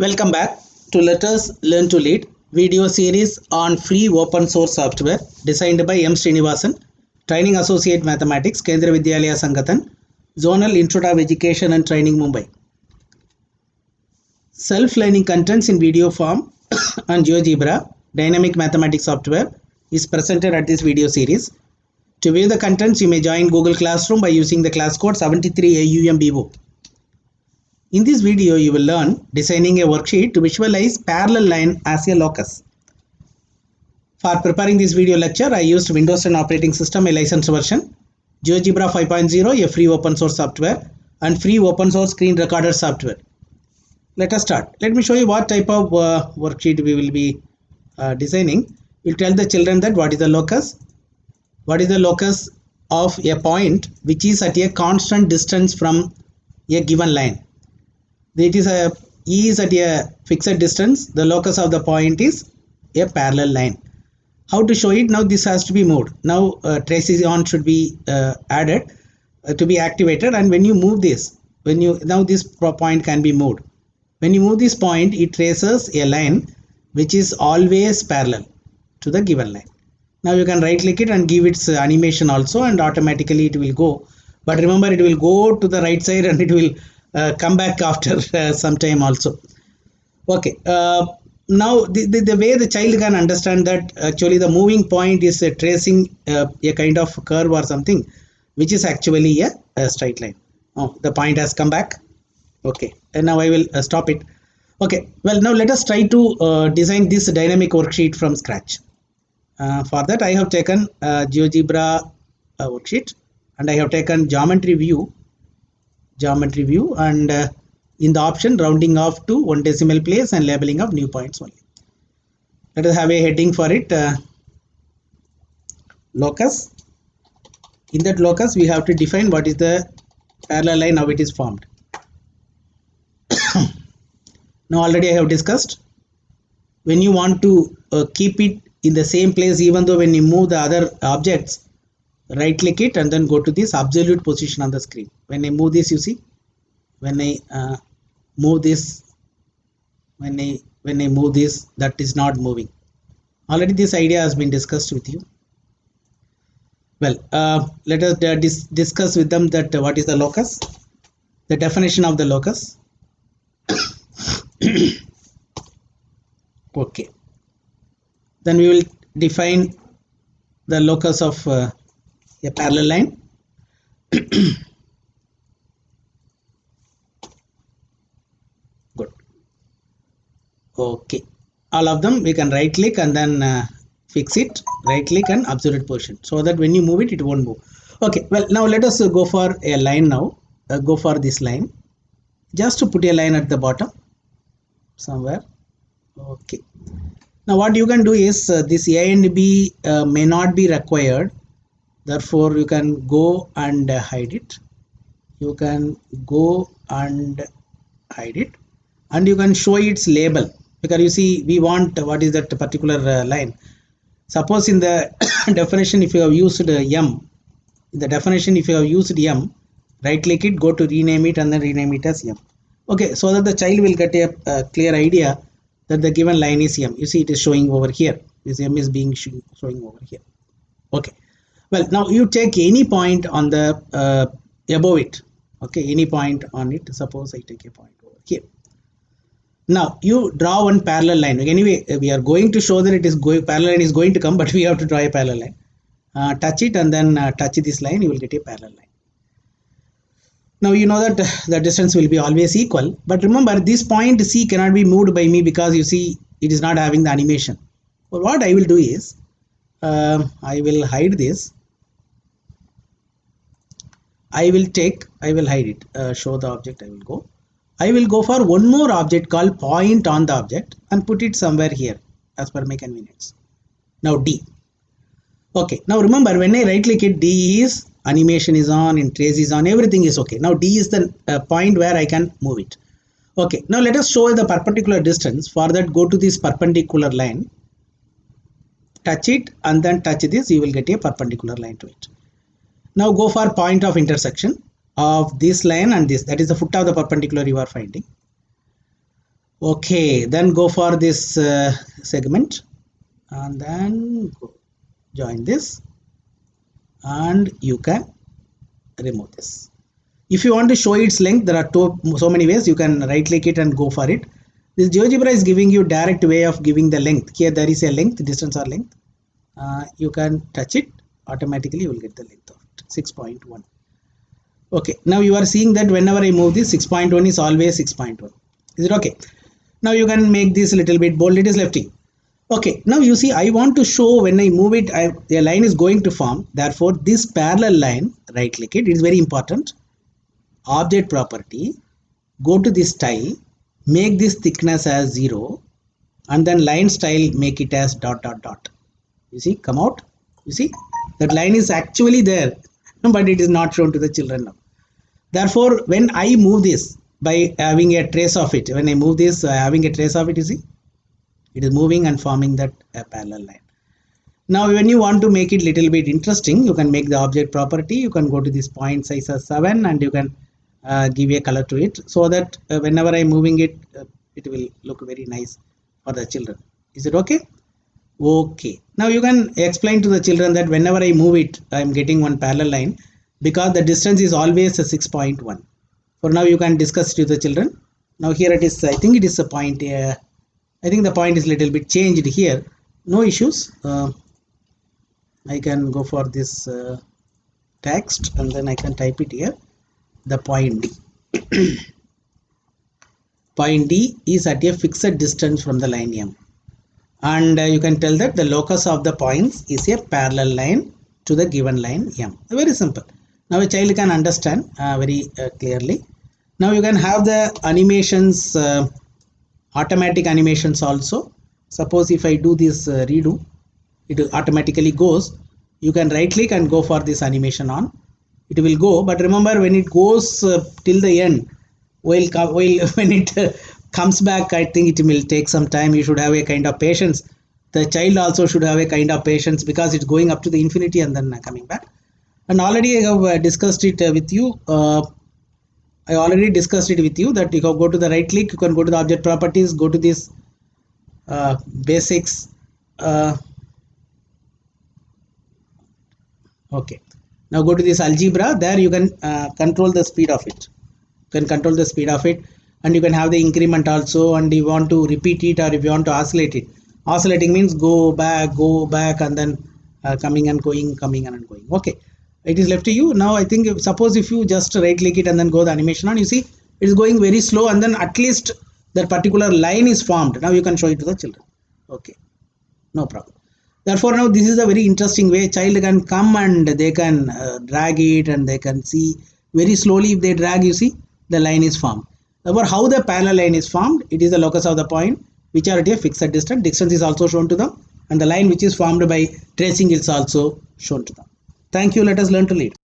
Welcome back to Let Us Learn to Lead video series on free open source software designed by M. Srinivasan, Training Associate Mathematics, Kendra Vidyalaya Sangathan, Zonal Institute of Education and Training, Mumbai. Self-learning contents in video form on GeoGebra, dynamic mathematics software, is presented at this video series. To view the contents, you may join Google Classroom by using the class code 73AUMBO. In this video, you will learn designing a worksheet to visualize parallel line as a locus. For preparing this video lecture, I used Windows 10 operating system, a licensed version, GeoGebra 5.0, a free open source software, and free open source screen recorder software. Let us start. Let me show you what type of worksheet we will be designing. We'll tell the children that what is the locus. What is the locus of a point which is at a constant distance from a given line. It is E is at a fixed distance. The locus of the point is a parallel line. How to show it? Now this has to be moved. Now traces on should be added to be activated, and when you move this, now this point can be moved. When you move this point, it traces a line which is always parallel to the given line. Now you can right click it and give its animation also, and automatically it will go. But remember, it will go to the right side and it will come back after some time also. Okay, now the way the child can understand that actually the moving point is tracing a kind of curve or something which is actually a straight line. Oh, the point has come back. Okay, and now I will stop it. Okay, well, now let us try to design this dynamic worksheet from scratch. For that, I have taken GeoGebra worksheet, and I have taken geometry view, and in the option rounding off to 1 decimal place and labeling of new points only. Let us have a heading for it, locus. In that locus, we have to define what is the parallel line, how it is formed. Now already I have discussed, when you want to keep it in the same place, even though when you move the other objects, right click it and then go to this absolute position on the screen. When I move this, you see, when I move this, when I move this, that is not moving. Already this idea has been discussed with you. Well, let us discuss with them that what is the locus, the definition of the locus. Okay, then we will define the locus of a parallel line. Good. Okay, all of them we can right click and then fix it, right click and absolute position, so that when you move it, it won't move. Okay, well, now let us go for a line. Now go for this line, just to put a line at the bottom somewhere. Okay, now what you can do is this A and B may not be required, therefore you can go and hide it. You can go and hide it, and you can show its label, because you see we want what is that particular line. Suppose in the definition, if you have used M, in the definition if you have used M, right click it, go to rename it and then rename it as M. Okay, so that the child will get a clear idea that the given line is M. You see it is showing over here. This M is being showing over here. Okay, well, now you take any point on the above it. Okay, any point on it. Suppose I take a point over here. Now you draw one parallel line. Anyway, we are going to show that it is parallel line is going to come, but we have to draw a parallel line. Touch it and then touch this line, you will get a parallel line. Now you know that the distance will be always equal, but remember this point C cannot be moved by me because you see it is not having the animation. Well, what I will do is I will hide this. I will hide it. Show the object. I will go for one more object called point on the object and put it somewhere here as per my convenience. Now D. Okay, now remember, when I right click it, D is animation is on, and trace is on, everything is okay. Now D is the point where I can move it. Okay, now let us show the perpendicular distance. For that, go to this perpendicular line, touch it and then touch this, you will get a perpendicular line to it. Now go for point of intersection of this line and this, that is the foot of the perpendicular you are finding. Okay, then go for this segment and then join this, and you can remove this. If you want to show its length, there are so many ways. You can right click it and go for it. This GeoGebra is giving you direct way of giving the length. Here there is a length, distance or length. You can touch it, automatically you will get the length of it, 6.1. Okay, now you are seeing that whenever I move this, 6.1 is always 6.1. Is it okay? Now you can make this a little bit bold, it is lefty. Okay, now you see I want to show when I move it, a line is going to form. Therefore, this parallel line, right click it, it is very important. Object property, go to this style, make this thickness as 0, and then line style, make it as ... You see, come out. You see, that line is actually there, but it is not shown to the children now. Therefore, when I move this by having a trace of it, when I move this, having a trace of it, you see, it is moving and forming that parallel line. Now, when you want to make it little bit interesting, you can make the object property. You can go to this point size as 7, and you can give a color to it, so that whenever I'm moving it, it will look very nice for the children. Is it okay? Okay. Now you can explain to the children that whenever I move it, I'm getting one parallel line, because the distance is always a 6.1. For now, you can discuss it with the children. Now here it is. I think it is a point. I think the point is little bit changed here. No issues. I can go for this text, and then I can type it here. The point D. Point D is at a fixed distance from the line M. And you can tell that the locus of the points is a parallel line to the given line M. Very simple. Now a child can understand very clearly. Now you can have the animations, automatic animations also. Suppose if I do this redo, it automatically goes. You can right click and go for this animation on. It will go, but remember, when it goes till the end, when it comes back, I think it will take some time. You should have a kind of patience. The child also should have a kind of patience, because it's going up to the infinity and then coming back. And already I have discussed it with you. I already discussed it with you that you can go to the right click, you can go to the object properties, go to this basics. Okay. Now go to this algebra. There you can control the speed of it. You can control the speed of it, and you can have the increment also. And you want to repeat it, or if you want to oscillate it. Oscillating means go back, and then coming and going, coming and going. Okay. It is left to you. Now I think suppose if you just right click it and then go the animation on, you see it is going very slow, and then at least that particular line is formed. Now you can show it to the children. Okay. No problem. Therefore, now this is a very interesting way. Child can come and they can drag it, and they can see very slowly. If they drag, you see the line is formed. Therefore, how the parallel line is formed? It is the locus of the point, which are at a fixed distance. Distance is also shown to them, and the line which is formed by tracing is also shown to them. Thank you. Let us learn to lead.